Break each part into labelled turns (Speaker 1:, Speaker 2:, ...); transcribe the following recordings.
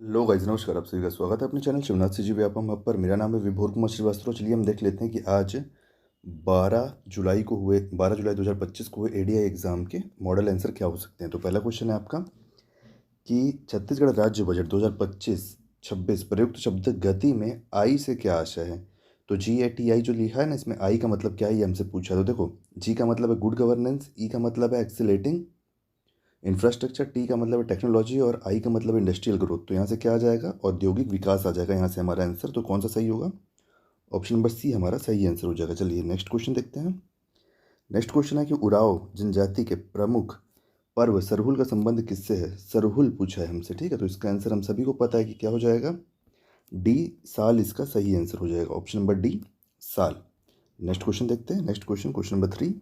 Speaker 1: लो guys, नमस्कार। आप सभी का स्वागत है अपने चैनल शिवनाथ सी जी व्यापम हब पर। मेरा नाम है विभोर कुमार श्रीवास्तव। चलिए हम देख लेते हैं कि आज 12 जुलाई 2025 को हुए एडीआई एग्जाम के मॉडल आंसर क्या हो सकते हैं। तो पहला क्वेश्चन है आपका कि छत्तीसगढ़ राज्य बजट 2025-26 प्रयुक्त शब्द गति में आई से क्या आशय है। तो GATI जो लिखा है ना, इसमें आई का मतलब क्या है ये हमसे पूछा। तो देखो, जी का मतलब है गुड गवर्नेंस, ई का मतलब है एक्सीलेटिंग इंफ्रास्ट्रक्चर, टी का मतलब है टेक्नोलॉजी और आई का मतलब इंडस्ट्रियल ग्रोथ। तो यहाँ से क्या आ जाएगा, औद्योगिक विकास आ जाएगा यहाँ से हमारा आंसर। तो कौन सा सही होगा, ऑप्शन नंबर सी हमारा सही आंसर हो जाएगा। चलिए नेक्स्ट क्वेश्चन देखते हैं। नेक्स्ट क्वेश्चन है कि उराव जनजाति के प्रमुख पर्व सरहुल का संबंध किससे है। सरहुल पूछा है हमसे, ठीक है। तो इसका आंसर हम सभी को पता है कि क्या हो जाएगा, डी साल इसका सही आंसर हो जाएगा। ऑप्शन नंबर डी साल। नेक्स्ट क्वेश्चन देखते हैं। नेक्स्ट क्वेश्चन, क्वेश्चन नंबर 3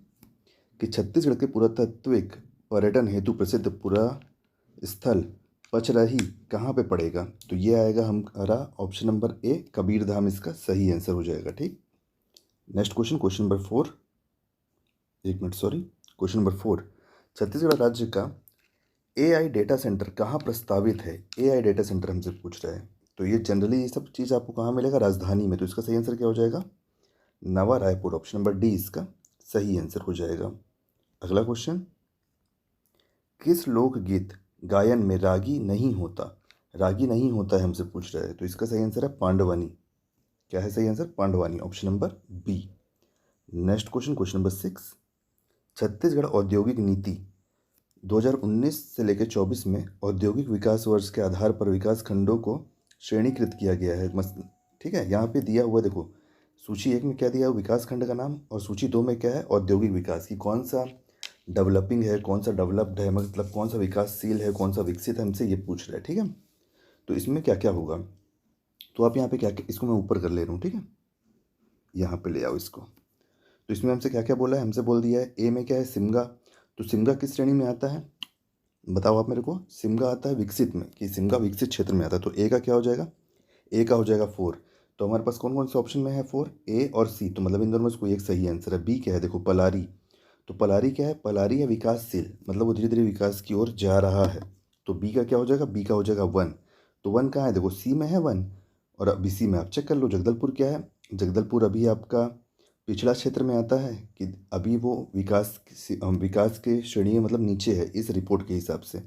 Speaker 1: कि छत्तीसगढ़ के पुरातात्विक पर्यटन हेतु प्रसिद्ध पुरा स्थल पचराही कहाँ पे पड़ेगा। तो ये आएगा हमारा ऑप्शन नंबर ए कबीर धाम, इसका सही आंसर हो जाएगा। ठीक। नेक्स्ट क्वेश्चन, क्वेश्चन नंबर 4, एक minute sorry, question number 4 Chhattisgarh राज्य का AI डेटा सेंटर कहाँ प्रस्तावित है। AI डेटा सेंटर हमसे पूछ रहा है। तो ये जनरली ये सब चीज़ आपको कहाँ मिलेगा, राजधानी में। तो इसका सही आंसर क्या हो जाएगा, नवा रायपुर। ऑप्शन नंबर डी इसका सही आंसर हो जाएगा। अगला क्वेश्चन, किस लोकगीत गायन में रागी नहीं होता। रागी नहीं होता है हमसे पूछ रहा है। तो इसका सही आंसर है पांडवानी। क्या है सही answer, Pandwani, option number B. Next question, question number 6 Chhattisgarh औद्योगिक नीति 2019 से लेकर 24 में औद्योगिक विकास वर्ष के आधार पर विकास खंडों को श्रेणीकृत किया गया है। मस्त, ठीक है। यहाँ पे दिया हुआ देखो, सूची 1 में क्या दिया हुआ, विकास खंड का नाम, और सूची 2 में क्या है, औद्योगिक विकास की कौन सा डेवलपिंग है, कौन सा डेवलप्ड है, मतलब कौन सा विकासशील है, कौन सा विकसित है, हमसे ये पूछ रहा है। ठीक है। तो इसमें क्या क्या होगा, तो आप यहाँ पे क्या क्या, इसको मैं ऊपर कर ले रहा हूँ, ठीक है, यहाँ पे ले आओ इसको। तो इसमें हमसे क्या क्या बोला है, हमसे बोल दिया है ए में क्या है, सिमगा। तो सिमगा किस श्रेणी में आता है, बताओ आप मेरे को। सिमगा आता है विकसित में, कि सिमगा विकसित क्षेत्र में आता है। तो ए का क्या हो जाएगा, ए का हो जाएगा 4। तो हमारे पास कौन कौन से ऑप्शन में है, 4, ए और सी। तो मतलब इन दोनों में से कोई एक सही आंसर है। बी क्या है, देखो पलारी। तो पलारी क्या है, पलारी है विकासशील, मतलब वो धीरे धीरे विकास की ओर जा रहा है। तो बी का क्या हो जाएगा, बी का हो जाएगा 1। तो 1 कहाँ है, देखो सी में है 1, और अभी सी में आप चेक कर लो। जगदलपुर क्या है, जगदलपुर अभी आपका पिछड़ा क्षेत्र में आता है, कि अभी वो विकास के श्रेणी में मतलब नीचे है इस रिपोर्ट के हिसाब से।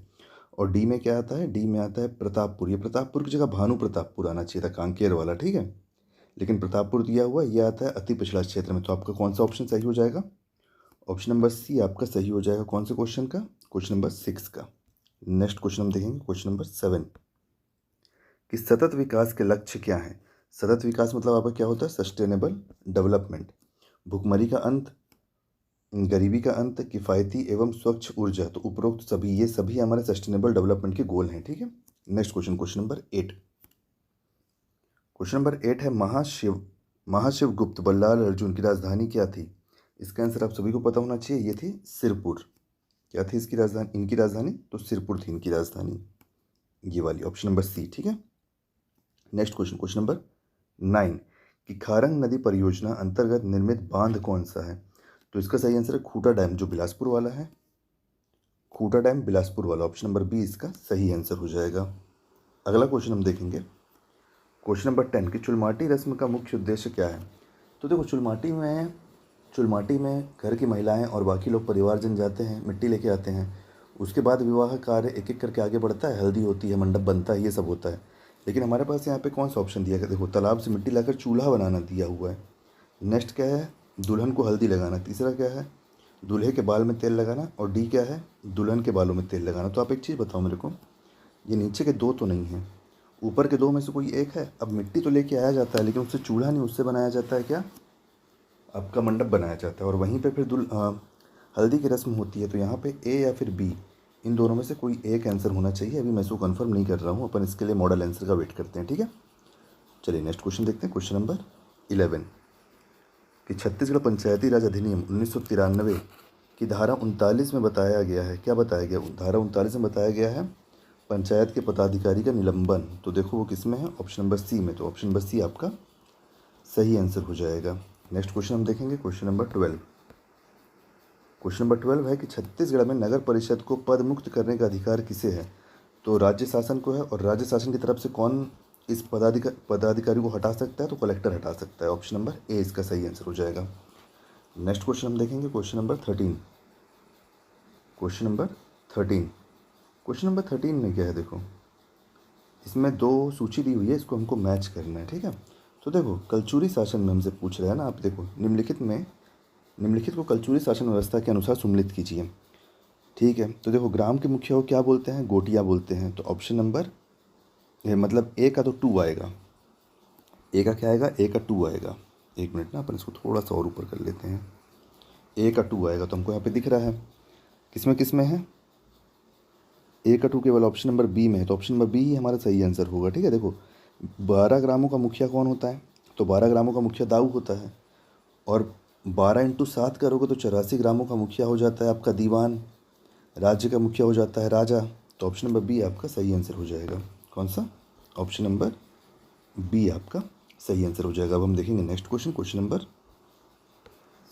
Speaker 1: और डी में क्या आता है, डी में आता है प्रतापपुर। ये प्रतापपुर की जगह भानु प्रतापपुर आना चाहिए था, कांकेर वाला, ठीक है। लेकिन प्रतापपुर दिया हुआ, ये आता है अति पिछड़ा क्षेत्र में। तो आपका कौन सा ऑप्शन सही हो जाएगा, ऑप्शन नंबर सी आपका सही हो जाएगा। कौन से क्वेश्चन का, क्वेश्चन नंबर 6 का। नेक्स्ट क्वेश्चन हम देखेंगे, क्वेश्चन नंबर 7 कि सतत विकास के लक्ष्य क्या है। सतत विकास मतलब आपका क्या होता है, सस्टेनेबल डेवलपमेंट। भुखमरी का अंत, गरीबी का अंत, किफ़ायती एवं स्वच्छ ऊर्जा। तो उपरोक्त सभी, ये सभी हमारे सस्टेनेबल डेवलपमेंट के गोल हैं, ठीक है। Next question, question number 8। Question number 8 है महाशिव गुप्त बल्लाल अर्जुन की राजधानी क्या थी। इसका आंसर आप सभी को पता होना चाहिए, ये थी सिरपुर। क्या थी इसकी राजधानी, इनकी राजधानी, तो सिरपुर थी इनकी राजधानी, ये वाली, ऑप्शन नंबर सी, ठीक है। नेक्स्ट क्वेश्चन, क्वेश्चन नंबर 9 कि खारंग नदी परियोजना अंतर्गत निर्मित बांध कौन सा है। तो इसका सही आंसर है खूटा डैम, जो बिलासपुर वाला है, खूटा डैम बिलासपुर वाला, ऑप्शन नंबर बी इसका सही आंसर हो जाएगा। अगला क्वेश्चन हम देखेंगे, क्वेश्चन नंबर 10 कि चुलमाटी रस्म का मुख्य उद्देश्य क्या है। तो देखो, चुलमाटी में घर की महिलाएं और बाकी लोग परिवारजन जाते हैं, मिट्टी लेके आते हैं। उसके बाद विवाह कार्य एक एक करके आगे बढ़ता है, हल्दी होती है, मंडप बनता है, ये सब होता है। लेकिन हमारे पास यहाँ पे कौन सा ऑप्शन दिया गया, देखो तालाब से मिट्टी लाकर चूल्हा बनाना दिया हुआ है। नेक्स्ट क्या है, दुल्हन को हल्दी लगाना। तीसरा क्या है, दूल्हे के बाल में तेल लगाना। और डी क्या है, दुल्हन के बालों में तेल लगाना। तो आप एक चीज़ बताओ मेरे को, ये नीचे के दो तो नहीं हैं, ऊपर के दो में से कोई एक है। अब मिट्टी तो लेके आया जाता है, लेकिन उससे चूल्हा नहीं, उससे बनाया जाता है क्या, आपका मंडप बनाया जाता है। और वहीं पे फिर हल्दी की रस्म होती है। तो यहाँ पे ए या फिर बी, इन दोनों में से कोई एक आंसर होना चाहिए। अभी मैं इसको कंफर्म नहीं कर रहा हूँ, अपन इसके लिए मॉडल आंसर का वेट करते हैं, ठीक है। चलिए नेक्स्ट क्वेश्चन देखते हैं, क्वेश्चन नंबर 11 कि छत्तीसगढ़ पंचायती राज अधिनियम 1993 की धारा 39 में बताया गया है, क्या बताया गया, धारा 39 में बताया गया है पंचायत के पदाधिकारी का निलंबन। तो देखो वो किस में है, ऑप्शन नंबर सी में। तो ऑप्शन नंबर सी आपका सही आंसर हो जाएगा। नेक्स्ट क्वेश्चन हम देखेंगे, क्वेश्चन नंबर 12। क्वेश्चन नंबर 12 है कि छत्तीसगढ़ में नगर परिषद को पद मुक्त करने का अधिकार किसे है। तो राज्य शासन को है, और राज्य शासन की तरफ से कौन इस पदाधिकारी को हटा सकता है? तो कलेक्टर हटा सकता है। ऑप्शन नंबर ए इसका सही आंसर हो जाएगा। नेक्स्ट क्वेश्चन हम देखेंगे, question number 13। Question number 13 question number 13 में क्या है, देखो इसमें दो सूची दी हुई है, इसको हमको मैच करना है, ठीक है। तो देखो कलचुरी शासन में हमसे पूछ रहे हैं ना, आप देखो निम्नलिखित को कलचुरी शासन व्यवस्था के अनुसार सम्मिलित कीजिए, ठीक है। तो देखो ग्राम के मुखिया को क्या बोलते हैं? गोटिया बोलते हैं। तो ऑप्शन नंबर मतलब ए का तो 2 आएगा, ए का क्या आएगा? ए का 2 आएगा। एक मिनट ना, अपन इसको थोड़ा सा और ऊपर कर लेते हैं। ए का 2 आएगा, तो हमको यहाँ पे दिख रहा है किस में है? ए का 2 केवल ऑप्शन नंबर बी में है, तो ऑप्शन नंबर बी ही हमारा सही आंसर होगा, ठीक है। देखो 12 ग्रामों का मुखिया कौन होता है? तो 12 ग्रामों का मुखिया दाऊ होता है, और 12 × 7 करोगे तो 84 ग्रामों का मुखिया हो जाता है आपका दीवान, राज्य का मुखिया हो जाता है राजा। तो ऑप्शन नंबर बी आपका सही आंसर हो जाएगा। कौन सा? ऑप्शन नंबर बी आपका सही आंसर हो जाएगा। अब हम देखेंगे next question, question number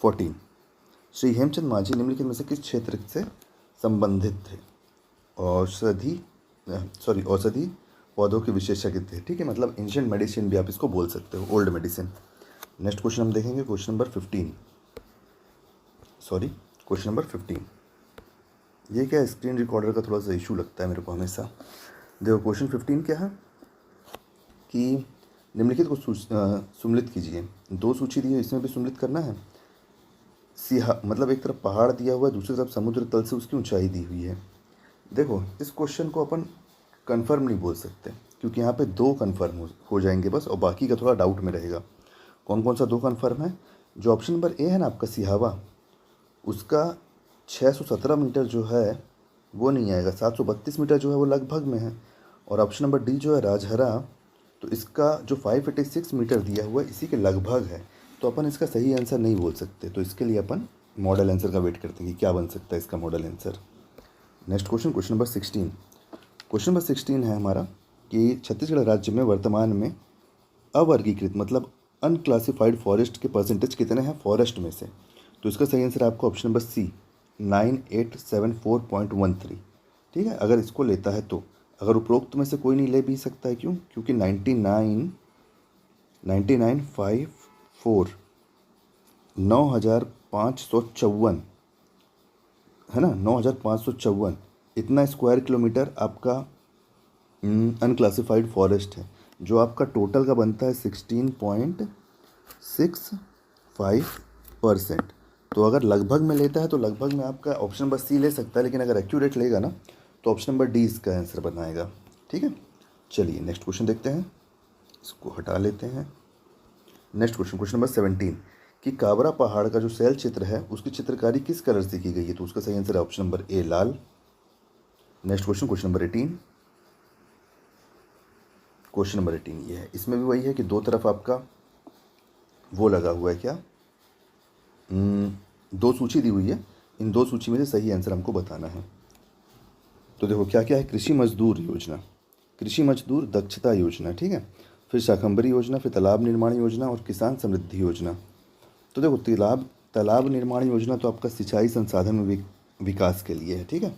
Speaker 1: 14। Shri Hemchand Manjhi निम्नलिखित में से किस क्षेत्र से संबंधित थे? औषधि पौधों के विशेषज्ञ थे, ठीक है। मतलब एंशिएंट मेडिसिन भी आप इसको बोल सकते हो, ओल्ड मेडिसिन। नेक्स्ट क्वेश्चन हम देखेंगे, क्वेश्चन नंबर 15। Question number 15। ये क्या है, स्क्रीन रिकॉर्डर का थोड़ा सा इशू लगता है मेरे को हमेशा। देखो क्वेश्चन 15 क्या है कि निम्नलिखित को सम्मिलित कीजिए। दो सूची दी है, इसमें भी सम्मिलित करना है। सिहा मतलब एक तरफ पहाड़ दिया हुआ है, दूसरी तरफ समुद्र तल से उसकी ऊंचाई दी हुई है। देखो इस क्वेश्चन को अपन कंफर्म नहीं बोल सकते, क्योंकि यहाँ पे 2 कंफर्म हो जाएंगे बस, और बाकी का थोड़ा डाउट में रहेगा। कौन कौन सा 2 कंफर्म है? जो ऑप्शन नंबर ए है ना आपका सिहावा, उसका 617 मीटर जो है वो नहीं आएगा, 732 मीटर जो है वो लगभग में है। और ऑप्शन नंबर डी जो है राजहरा, तो इसका जो 586 मीटर दिया हुआ है इसी के लगभग है। तो अपन इसका सही आंसर नहीं बोल सकते, तो इसके लिए अपन मॉडल आंसर का वेट करते हैं कि क्या बन सकता है इसका model answer. Next question, question number 16। Question number 16 है हमारा कि छत्तीसगढ़ राज्य में वर्तमान में अवर्गीकृत मतलब अनक्लासिफाइड फॉरेस्ट के परसेंटेज कितने हैं फॉरेस्ट में से? तो इसका सही आंसर आपको ऑप्शन नंबर सी 9874.13, ठीक है। अगर इसको लेता है तो, अगर उपरोक्त में से कोई नहीं ले भी सकता है, क्यों? क्योंकि 99.54 9,554 है ना, 9,554 इतना स्क्वायर किलोमीटर आपका अनक्लासिफाइड फॉरेस्ट है, जो आपका टोटल का बनता है 16.65%। तो अगर लगभग में लेता है तो लगभग में आपका ऑप्शन नंबर सी ले सकता है, लेकिन अगर एक्यूरेट लेगा ना तो ऑप्शन नंबर डी इसका आंसर बनाएगा, ठीक है। चलिए नेक्स्ट क्वेश्चन देखते हैं, इसको हटा लेते हैं। नेक्स्ट क्वेश्चन, क्वेश्चन नंबर 17 कि काबरा पहाड़ का जो शैल चित्र है उसकी चित्रकारी किस कलर से की गई है? तो उसका सही आंसर है ऑप्शन नंबर ए लाल। Next question, question number 18। Question number 18 ये है, इसमें भी वही है कि 2 तरफ आपका वो लगा हुआ है, क्या 2 सूची दी हुई है, इन 2 सूची में से सही आंसर हमको बताना है। तो देखो क्या क्या है, कृषि मजदूर योजना, कृषि मजदूर दक्षता योजना, ठीक है, फिर शाकंभरी योजना, फिर तालाब निर्माण योजना और किसान समृद्धि योजना। तो देखो तालाब निर्माण योजना तो आपका सिंचाई संसाधन में विकास के लिए है, ठीक है।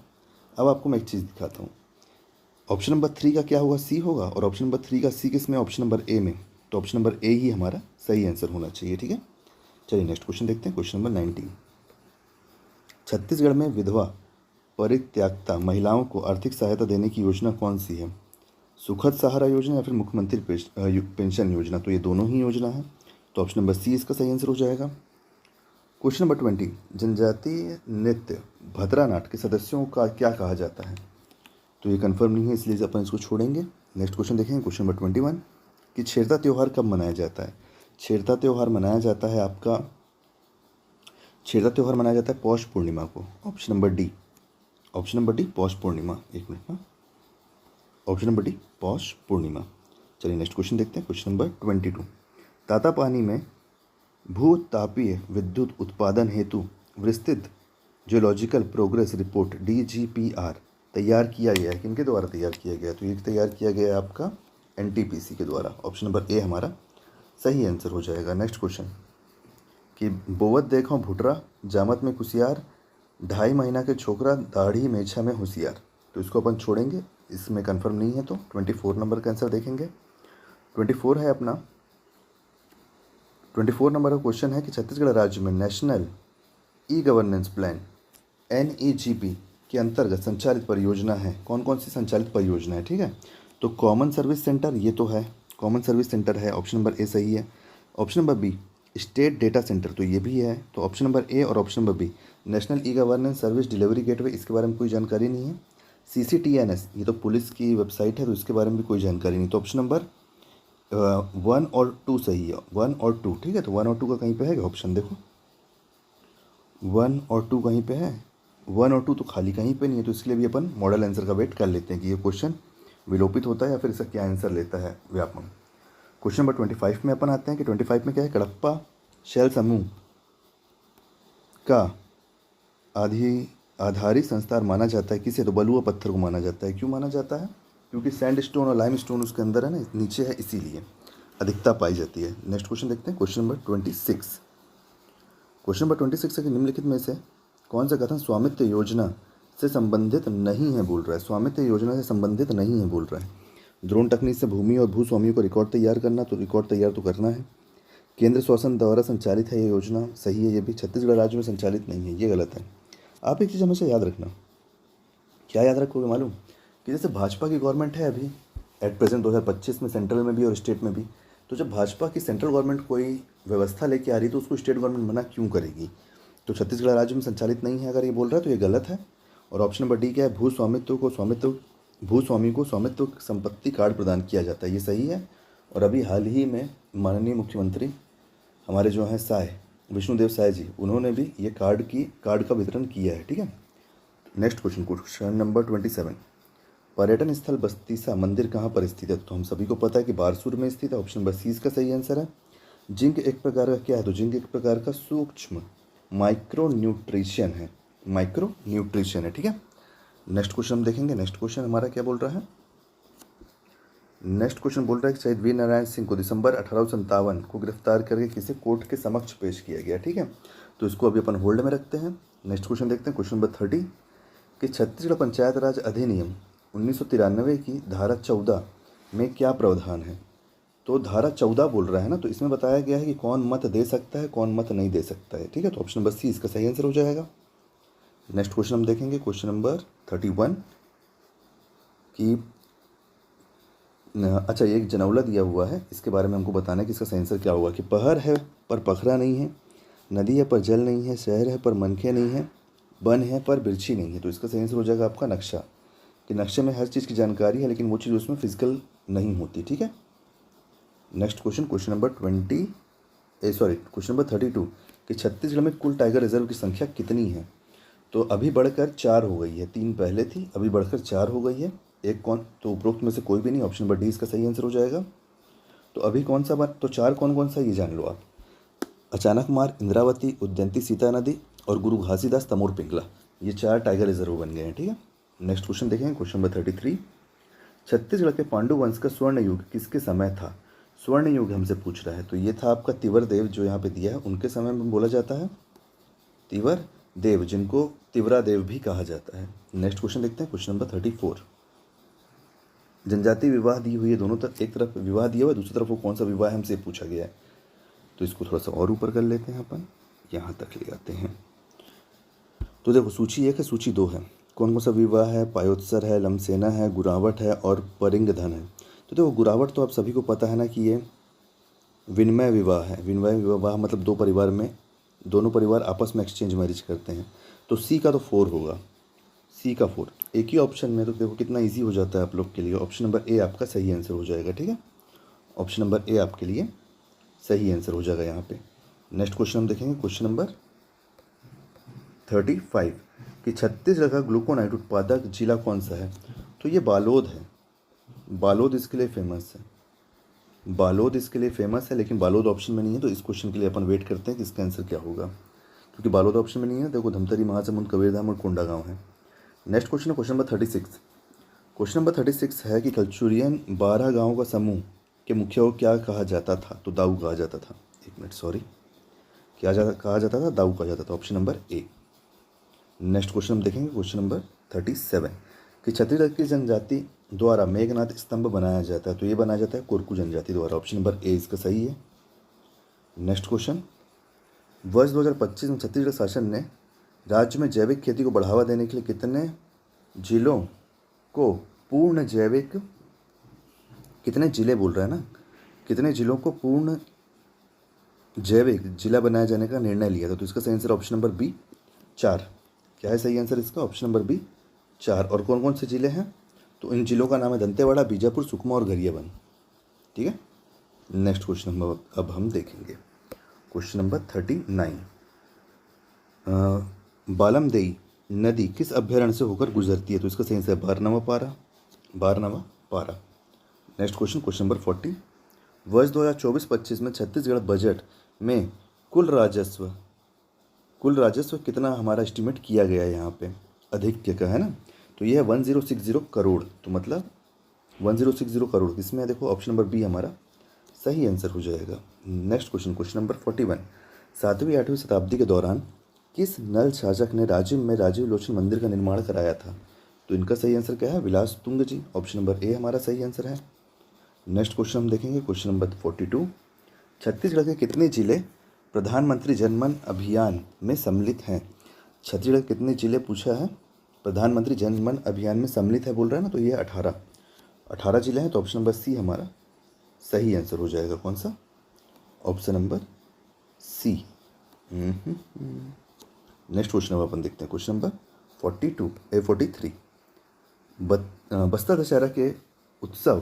Speaker 1: अब आपको मैं एक चीज़ दिखाता हूँ, ऑप्शन नंबर 3 का क्या होगा? सी होगा, और ऑप्शन नंबर 3 का सी किस में? ऑप्शन नंबर ए में। तो ऑप्शन नंबर ए ही हमारा सही आंसर होना चाहिए, ठीक है। चलिए नेक्स्ट क्वेश्चन देखते हैं, क्वेश्चन नंबर 19। छत्तीसगढ़ में विधवा परित्यक्ता महिलाओं को आर्थिक सहायता देने की योजना कौन सी है? सुखद सहारा योजना या फिर मुख्यमंत्री पेंशन योजना? तो ये दोनों ही योजना है, तो ऑप्शन नंबर सी इसका सही आंसर हो जाएगा। क्वेश्चन नंबर 20 जनजातीय नृत्य भद्रा नाट्य के सदस्यों का क्या कहा जाता है? तो ये कंफर्म नहीं है, इसलिए अपन इसको छोड़ेंगे। नेक्स्ट क्वेश्चन देखेंगे, क्वेश्चन नंबर 21 कि छेरता त्यौहार कब मनाया जाता है? छेरता त्यौहार मनाया जाता है आपका, छेरता त्यौहार मनाया जाता है पौष पूर्णिमा को। Option number D, option number D Paush Purnima. एक मिनट ना, option number D Paush Purnima. चलिए नेक्स्ट क्वेश्चन देखते हैं, क्वेश्चन नंबर 22 तातापानी में भूतापीय विद्युत उत्पादन हेतु विस्तृत जियोलॉजिकल प्रोग्रेस रिपोर्ट DGPR तैयार किया गया है, किनके द्वारा तैयार किया गया? तो ये तैयार किया गया है आपका NTPC के द्वारा। ऑप्शन नंबर ए हमारा सही आंसर हो जाएगा। नेक्स्ट क्वेश्चन कि बोवत देखो भुटरा जामत में कुसियार 2.5 महीना के छोकरा दाढ़ी मेछा में होशियार। तो इसको अपन छोड़ेंगे, इसमें कंफर्म नहीं है तो 24 नंबर का आंसर देखेंगे। 24 है अपना, 24 नंबर का क्वेश्चन है कि छत्तीसगढ़ राज्य में national e governance plan NEGP के अंतर्गत संचालित परियोजना है। कौन कौन सी संचालित परियोजना है, ठीक है। तो कॉमन सर्विस सेंटर, ये तो है, कॉमन सर्विस सेंटर है, ऑप्शन नंबर ए सही है। Option number B state data centre, तो ये भी है, तो ऑप्शन नंबर ए और option number B. National e governance service delivery gateway, इसके बारे में कोई जानकारी नहीं है। CCTNS, ये तो पुलिस की वेबसाइट है, तो इसके बारे में भी कोई जानकारी नहीं, तो ऑप्शन नंबर 1 और 2 सही है, 1 और 2, ठीक है। तो 1 और 2 का कहीं पे है ऑप्शन, देखो 1 और 2 कहीं पे है, 1 और 2 तो खाली कहीं पे नहीं है, तो इसके लिए भी अपन मॉडल आंसर का वेट कर लेते हैं कि ये क्वेश्चन विलोपित होता है या फिर इसका क्या आंसर लेता है व्यापम। क्वेश्चन नंबर 25 में अपन आते हैं कि 25 में क्या है, कडप्पा शैल समूह का आधारी संस्थान माना जाता है किसे, तो बलुआ पत्थर को माना जाता है। क्यों माना जाता है, क्योंकि सैंड स्टोन और लाइम स्टोन उसके अंदर है ना, नीचे है, इसीलिए अधिकता पाई जाती है। नेक्स्ट क्वेश्चन देखते हैं, क्वेश्चन नंबर 26। क्वेश्चन नंबर 26 है कि निम्नलिखित में से कौन सा कथन स्वामित्व योजना से संबंधित नहीं है बोल रहा है, स्वामित्व योजना से संबंधित नहीं है बोल रहा है। ड्रोन तकनीक से भूमि और भूस्वामियों का रिकॉर्ड तैयार करना, तो रिकॉर्ड तैयार तो करना है। केंद्र शासन द्वारा संचालित है ये योजना, सही है ये भी। छत्तीसगढ़ राज्य में संचालित नहीं है, ये गलत है। आप एक चीज़ हमेशा याद रखना, क्या याद रखोगे मालूम, कि जैसे भाजपा की गवर्नमेंट है अभी एट प्रेजेंट 2025 में, सेंट्रल में भी और स्टेट में भी, तो जब भाजपा की सेंट्रल गवर्नमेंट कोई व्यवस्था लेके आ रही है तो उसको स्टेट गवर्नमेंट मना क्यों करेगी। तो छत्तीसगढ़ राज्य में संचालित नहीं है अगर ये बोल रहा है तो ये गलत है। और ऑप्शन नंबर डी क्या है, भूस्वामी को स्वामित्व संपत्ति कार्ड प्रदान किया जाता है, ये सही है। और अभी हाल ही में माननीय मुख्यमंत्री हमारे जो हैं साय विष्णुदेव साय जी, उन्होंने भी ये कार्ड का वितरण किया है, ठीक है। Next question, question number 27। पर्यटन स्थल बस्तीसा मंदिर कहाँ पर स्थित है, तो हम सभी को पता है कि बारसूर में स्थित है, ऑप्शन नंबर सी इसका सही आंसर है। जिंक एक प्रकार का क्या है, तो जिंक एक प्रकार का सूक्ष्म माइक्रो न्यूट्रिशन है, ठीक है। नेक्स्ट क्वेश्चन हम देखेंगे, नेक्स्ट क्वेश्चन हमारा क्या बोल रहा है, नेक्स्ट क्वेश्चन बोल रहा है कि शहीद वीर नारायण सिंह को दिसंबर 1857 को गिरफ्तार करके किसी कोर्ट के समक्ष पेश किया गया, ठीक है। तो इसको अभी अपन होल्ड में रखते हैं। नेक्स्ट क्वेश्चन देखते हैं, क्वेश्चन नंबर 30 कि छत्तीसगढ़ पंचायत राज अधिनियम 1993 की धारा 14 में क्या प्रावधान है। तो धारा 14 बोल रहा है ना, तो इसमें बताया गया है कि कौन मत दे सकता है, कौन मत नहीं दे सकता है, ठीक है। तो ऑप्शन नंबर सी इसका सही आंसर हो जाएगा। नेक्स्ट क्वेश्चन हम देखेंगे, क्वेश्चन नंबर 31 कि अच्छा ये एक जनौला दिया हुआ है, इसके बारे में हमको बताना है कि इसका सही आंसर क्या होगा। कि पहर है पर पखरा नहीं है, नदी है पर जल नहीं है, शहर है पर मनखे नहीं है, वन है पर बिरछी नहीं है। तो इसका सही आंसर हो जाएगा आपका नक्शा, कि नक्शे में हर चीज़ की जानकारी है लेकिन वो चीज़ उसमें फिजिकल नहीं होती, ठीक है। नेक्स्ट क्वेश्चन, क्वेश्चन नंबर 32 कि छत्तीसगढ़ में कुल टाइगर रिजर्व की संख्या कितनी है। तो अभी बढ़कर 4 हो गई है, 3 पहले थी, अभी बढ़कर 4 हो गई है। एक कौन, तो उपरोक्त में से कोई भी नहीं, ऑप्शन नंबर डी इसका सही आंसर हो जाएगा। तो अभी कौन सा बात, तो 4 कौन कौन सा ये जान लो आप। अचानक मार, इंद्रावती, उद्यंती सीता नदी और गुरु घासीदास तमोर पिंगला, ये 4 टाइगर रिजर्व बन गए हैं, ठीक है। नेक्स्ट क्वेश्चन देखेंगे, क्वेश्चन नंबर 33 छत्तीसगढ़ के पांडु वंश का स्वर्ण युग किसके समय था। स्वर्ण युग हमसे पूछ रहा है, तो ये था आपका तिवर देव, जो यहाँ पे दिया है उनके समय में बोला जाता है तिवर देव, जिनको तिवरा देव भी कहा जाता है। नेक्स्ट क्वेश्चन देखते हैं, क्वेश्चन नंबर 34 जनजाति विवाह दी हुई है, दोनों तरफ, एक तरफ विवाह दिया हुआ है, दूसरी तरफ वो कौन सा विवाह है हमसे पूछा गया है। तो इसको थोड़ा सा और ऊपर कर लेते हैं, अपन यहाँ तक ले आते हैं। तो देखो सूची 1 है, सूची 2 है, कौन कौन सा विवाह है, पायोत्सर है, लमसेना है, गुरावट है और परिंगधन है। तो देखो गुरावट तो आप सभी को पता है ना कि ये विनिमय विवाह है। विनिमय विवाह मतलब दोनों परिवार आपस में एक्सचेंज मैरिज करते हैं। तो सी का तो 4 होगा, सी का 4 एक ही ऑप्शन में, तो देखो कितना इजी हो जाता है आप लोग के लिए। ऑप्शन नंबर ए आपका सही आंसर हो जाएगा, ठीक है। ऑप्शन नंबर ए आपके लिए सही आंसर हो जाएगा यहाँ पे। नेक्स्ट क्वेश्चन हम देखेंगे, क्वेश्चन नंबर 35 कि छत्तीसगढ़ का ग्लूकोनाइट उत्पादक जिला कौन सा है। तो ये बालोद है, बालोद इसके लिए फेमस है, बालोद इसके लिए फेमस है, लेकिन बालोद ऑप्शन में नहीं है। तो इस क्वेश्चन के लिए अपन वेट करते हैं कि इसका आंसर क्या होगा, क्योंकि बालोद ऑप्शन में नहीं है। देखो धमतरी, महासमुंद, कबीरधाम और कोंडागांव है। नेक्स्ट क्वेश्चन है क्वेश्चन नंबर 36। क्वेश्चन नंबर 36 है कि कलचुरियन 12 गाँव का समूह के मुखिया को क्या कहा जाता था। तो दाऊ कहा जाता था, एक मिनट सॉरी, कहा जाता था, दाऊ कहा जाता था, ऑप्शन नंबर ए। नेक्स्ट क्वेश्चन हम देखेंगे, क्वेश्चन नंबर 37 कि छत्तीसगढ़ की जनजाति द्वारा मेघनाद स्तंभ बनाया जाता है? तो ये बनाया जाता है कोरकू जनजाति द्वारा। ऑप्शन नंबर ए इसका सही है। नेक्स्ट क्वेश्चन, वर्ष 2025 में छत्तीसगढ़ शासन ने राज्य में जैविक खेती को बढ़ावा देने के लिए कितने जिलों को पूर्ण जैविक, कितने जिले बोल रहे हैं ना, कितने जिलों को पूर्ण जैविक जिला बनाए जाने का निर्णय लिया था? तो इसका सही आंसर ऑप्शन नंबर बी 4। क्या है सही आंसर इसका? Option number B 4। और कौन कौन से जिले हैं? तो इन जिलों का नाम है दंतेवाड़ा, बीजापुर, सुकमा और गरियाबंद। ठीक है। नेक्स्ट क्वेश्चन अब हम देखेंगे क्वेश्चन नंबर 39। बालमदेई नदी किस अभ्यारण्य से होकर गुजरती है? तो इसका सही आंसर है बारहनवा पारा, बारहनवा पारा। Next question, question number 40। वर्ष 2024-25 में छत्तीसगढ़ बजट में कुल राजस्व कितना हमारा एस्टिमेट किया गया है? यहाँ पे अधिक का है ना, तो ये है 1060 करोड़। तो मतलब 1060 करोड़ किसमें है? देखो ऑप्शन नंबर बी हमारा सही आंसर हो जाएगा। Next question, question number 41। 7वीं-8वीं शताब्दी के दौरान किस नल शासक ने राजिम में राजीव लोचन मंदिर का निर्माण कराया था? तो इनका सही आंसर क्या है? विलास तुंग जी। ऑप्शन नंबर ए हमारा सही आंसर है। नेक्स्ट क्वेश्चन हम देखेंगे क्वेश्चन नंबर 42। छत्तीसगढ़ के कितने जिले प्रधानमंत्री जनमन अभियान में सम्मिलित हैं? छत्तीसगढ़ के कितने जिले पूछा है प्रधानमंत्री जनमन अभियान में सम्मिलित है बोल रहा है ना, तो ये 18 जिले हैं। तो ऑप्शन नंबर सी हमारा सही आंसर हो जाएगा। कौन सा? Option number C. Next question अब अपन देखते हैं क्वेश्चन नंबर 43। बस्तर दशहरा के उत्सव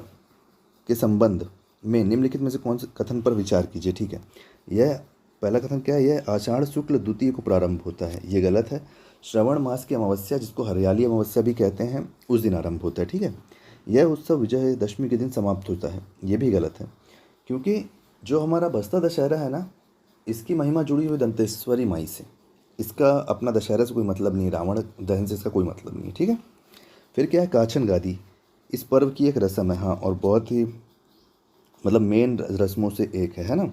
Speaker 1: के संबंध में निम्नलिखित में से कौन से कथन पर विचार कीजिए? ठीक है, यह पहला कथन क्या है? यह आषाढ़ शुक्ल द्वितीय को प्रारंभ होता है। ये गलत है। श्रवण मास की अमावस्या, जिसको हरियाली अमावस्या भी कहते हैं, उस दिन आरंभ होता है। ठीक है। यह उत्सव विजयदशमी के दिन समाप्त होता है। ये भी गलत है, क्योंकि जो हमारा बस्तर दशहरा है ना, इसकी महिमा जुड़ी हुई दंतेश्वरी माई से। इसका अपना दशहरा से कोई मतलब नहीं है, रावण दहन से इसका कोई मतलब नहीं है। ठीक है। फिर क्या है? काछन गादी इस पर्व की एक रस्म है। हाँ, और बहुत ही मतलब मेन रस्मों से एक है ना।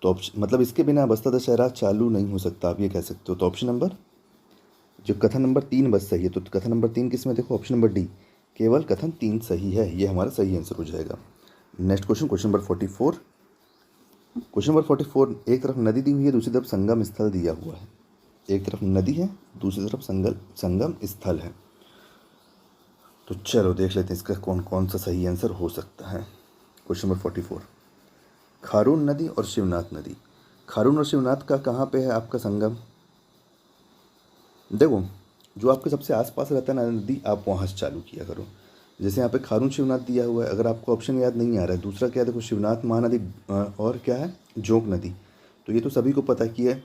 Speaker 1: तो ऑप्शन मतलब इसके बिना बस्तर दशहरा चालू नहीं हो सकता, आप ये कह सकते हो। तो ऑप्शन नंबर जो कथन नंबर 3 बस सही है। तो कथन नंबर 3 किस में? देखो ऑप्शन नंबर डी, केवल कथन 3 सही है। ये हमारा सही आंसर हो जाएगा। Next question, question number 44। Question number 44, एक तरफ नदी दी हुई है, दूसरी तरफ संगम स्थल दिया हुआ है। एक तरफ नदी है, दूसरी तरफ संगम स्थल है। तो चलो देख लेते हैं इसका कौन कौन सा सही आंसर हो सकता है। क्वेश्चन नंबर 44, खारून नदी और शिवनाथ नदी, खारून और शिवनाथ का कहाँ पे है आपका संगम? देखो, जो आपके सबसे आसपास रहता है ना नदी, आप वहाँ से चालू किया करो। जैसे यहाँ पे खारून शिवनाथ दिया हुआ है, अगर आपको ऑप्शन याद नहीं आ रहा है, दूसरा क्या है? देखो, शिवनाथ महानदी और क्या है? जोंक नदी। तो ये तो सभी को पता कि है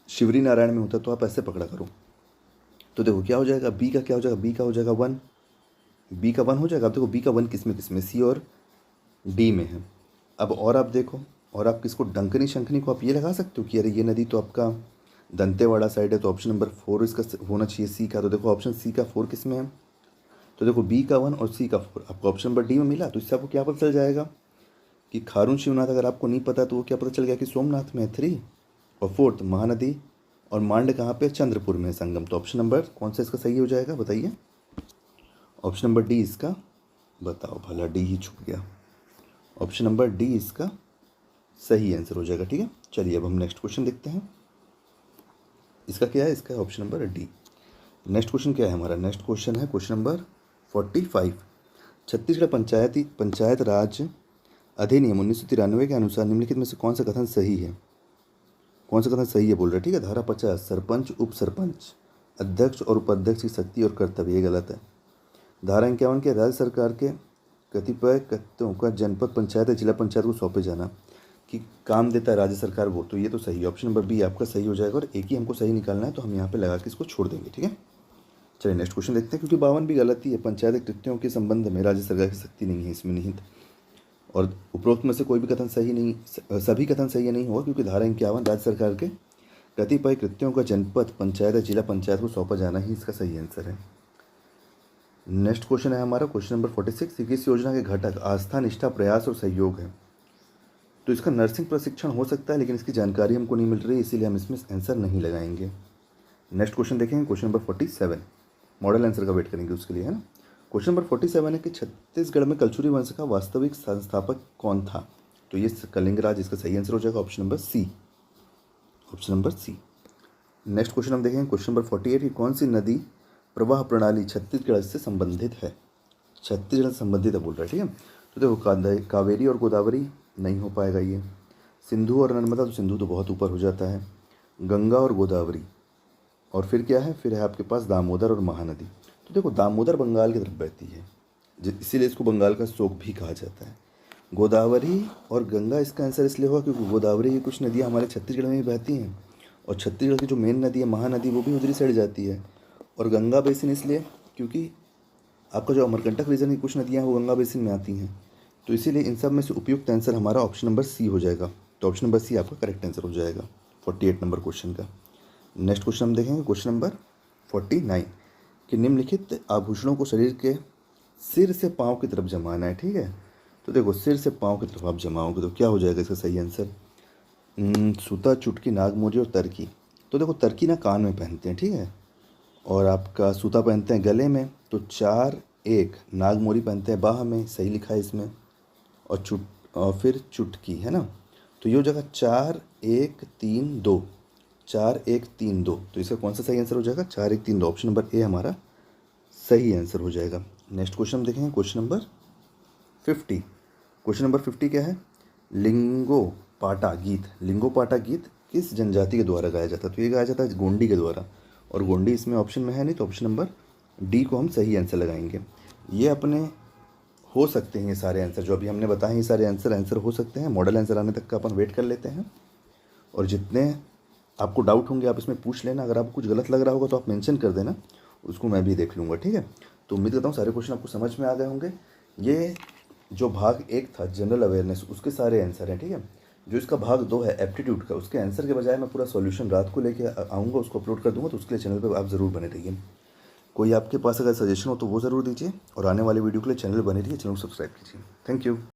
Speaker 1: शिवरी नारायण में होता है, तो आप ऐसे पकड़ा करो। तो देखो क्या हो जाएगा? बी का क्या हो जाएगा? बी का हो जाएगा 1, बी का 1 हो जाएगा। अब देखो बी का 1 किसमें? सी और डी में है। अब और आप देखो, और आप किसको डंकनी शंखनी को आप ये लगा सकते हो कि अरे ये नदी तो आपका दंतेवाड़ा साइड है, तो ऑप्शन नंबर 4 इसका होना चाहिए, सी का। तो देखो ऑप्शन सी का 4 किस में है? तो देखो बी का 1 और सी का 4 आपको ऑप्शन नंबर डी में मिला। तो इससे आपको क्या पता चल जाएगा कि खारून शिवनाथ अगर आपको नहीं पता तो वो क्या पता चल गया कि सोमनाथ में है 3, और 4 महानदी और मांड कहाँ पे? चंद्रपुर में संगम। तो ऑप्शन नंबर कौन सा इसका सही हो जाएगा बताइए? ऑप्शन नंबर डी इसका, बताओ भला, डी ही छूट गया। ऑप्शन नंबर डी इसका सही आंसर हो जाएगा। ठीक है, चलिए अब हम नेक्स्ट क्वेश्चन देखते हैं। इसका क्या है? इसका option number D. Next question क्या है हमारा? नेक्स्ट क्वेश्चन है क्वेश्चन नंबर 45। छत्तीसगढ़ पंचायत राज अधिनियम 1993 के अनुसार निम्नलिखित में से कौन सा कथन सही है? कौन सा कथन सही है बोल रहे? ठीक है। धारा 50, सरपंच उप सरपंच अध्यक्ष और उपाध्यक्ष की शक्ति और कर्तव्य, ये गलत है। धारा 51 के राज्य सरकार के कतिपय कृत्यों का जनपद पंचायत या जिला पंचायत को सौंपे जाना कि काम देता है राज्य सरकार वो, तो ये तो सही है। ऑप्शन नंबर बी आपका सही हो जाएगा। और एक ही हमको सही निकालना है, तो हम यहाँ पे लगा के इसको छोड़ देंगे। ठीक है, चलिए नेक्स्ट क्वेश्चन देखते हैं। क्योंकि 52 भी गलती है। पंचायत कृत्यों के संबंध में राज्य सरकार की शक्ति नहीं है इसमें निहित, और उपरोक्त में से कोई भी कथन सही नहीं, सभी कथन सही नहीं होगा, क्योंकि धारा 51 राज्य सरकार के कतिपय कृत्यों का जनपद पंचायत या जिला पंचायत को सौंपा जाना ही इसका सही आंसर है। नेक्स्ट क्वेश्चन है हमारा क्वेश्चन नंबर 46। किस योजना के घटक आस्था, निष्ठा, प्रयास और सहयोग है? तो इसका नर्सिंग प्रशिक्षण हो सकता है, लेकिन इसकी जानकारी हमको नहीं मिल रही, इसीलिए हम इसमें आंसर नहीं लगाएंगे। नेक्स्ट क्वेश्चन देखेंगे क्वेश्चन नंबर 47। मॉडल आंसर का वेट करेंगे उसके लिए, है ना। क्वेश्चन नंबर 47 है कि छत्तीसगढ़ में कलचुरी वंश का वास्तविक संस्थापक कौन था? तो ये कलिंगराज, इसका सही आंसर हो जाएगा option number C. Option number C. Next question हम देखेंगे क्वेश्चन नंबर 48 की कौन सी नदी प्रवाह प्रणाली छत्तीसगढ़ से संबंधित है? छत्तीसगढ़ से संबंधित है बोल रहा है, ठीक है। तो देखो कावेरी और गोदावरी नहीं हो पाएगा ये। सिंधु और नर्मदा, तो सिंधु तो बहुत ऊपर हो जाता है। गंगा और गोदावरी, और फिर क्या है, फिर है आपके पास दामोदर और महानदी। तो देखो दामोदर बंगाल की तरफ बहती है, इसीलिए इसको बंगाल का शोक भी कहा जाता है। गोदावरी और गंगा इसका आंसर इसलिए हुआ क्योंकि गोदावरी की कुछ नदियाँ हमारे छत्तीसगढ़ में ही बहती हैं, और छत्तीसगढ़ की जो मेन नदी है महानदी वो भी उधरी साइड जाती है। और गंगा बेसिन इसलिए क्योंकि आपका जो अमरकंटक रीजन की कुछ नदियाँ हैं वो गंगा बेसिन में आती हैं। तो इसीलिए इन सब में से उपयुक्त आंसर हमारा ऑप्शन नंबर सी हो जाएगा। तो ऑप्शन नंबर सी आपका करेक्ट आंसर हो जाएगा 48 नंबर क्वेश्चन का। नेक्स्ट क्वेश्चन हम देखेंगे क्वेश्चन नंबर 49 कि निम्नलिखित आभूषणों को शरीर के सिर से पाँव की तरफ जमाना है, ठीक है। तो देखो सिर से पाँव की तरफ आप जमाओगे तो क्या हो जाएगा इसका सही आंसर? सूता, चुटकी, नागमोरी और तरकी। तो देखो तरकी ना कान में पहनते हैं, ठीक है, और आपका सूता पहनते हैं गले में। तो 4 1 नागमोरी पहनते हैं बाह में, सही लिखा है इसमें। और फिर चुटकी है ना, तो ये हो जाएगा 4 1 3 2, 4 1 3 2। तो इसका कौन सा सही आंसर हो जाएगा? 4 1 3 2, ऑप्शन नंबर ए हमारा सही आंसर हो जाएगा। नेक्स्ट क्वेश्चन हम देखेंगे क्वेश्चन नंबर 50। क्वेश्चन नंबर 50 क्या है? लिंगोपाटा गीत, लिंगोपाटा गीत किस जनजाति के द्वारा गाया जाता है? तो ये गाया जाता है गोंडी के द्वारा, और गोंडी इसमें ऑप्शन में है नहीं, तो ऑप्शन नंबर डी को हम सही आंसर लगाएंगे। ये अपने हो सकते हैं, ये सारे आंसर जो अभी हमने बताए ये सारे आंसर हो सकते हैं। मॉडल आंसर आने तक का अपन वेट कर लेते हैं, और जितने आपको डाउट होंगे आप इसमें पूछ लेना। अगर आपको कुछ गलत लग रहा होगा तो आप मेंशन कर देना, उसको मैं भी देख लूँगा, ठीक है। तो उम्मीद करता हूँ सारे क्वेश्चन आपको समझ में आ गए होंगे। ये जो भाग 1 था जनरल अवेयरनेस, उसके सारे आंसर हैं, ठीक है। जो इसका भाग 2 है एप्टीट्यूड का, उसके आंसर के बजाय मैं पूरा सॉल्यूशन रात को लेके आऊँगा, उसको अपलोड कर दूँगा। तो उसके लिए चैनल पर आप ज़रूर बने रहिए। कोई आपके पास अगर सजेशन हो तो वो ज़रूर दीजिए, और आने वाले वीडियो के लिए चैनल बने रहिए, चैनल को सब्सक्राइब कीजिए। Thank you.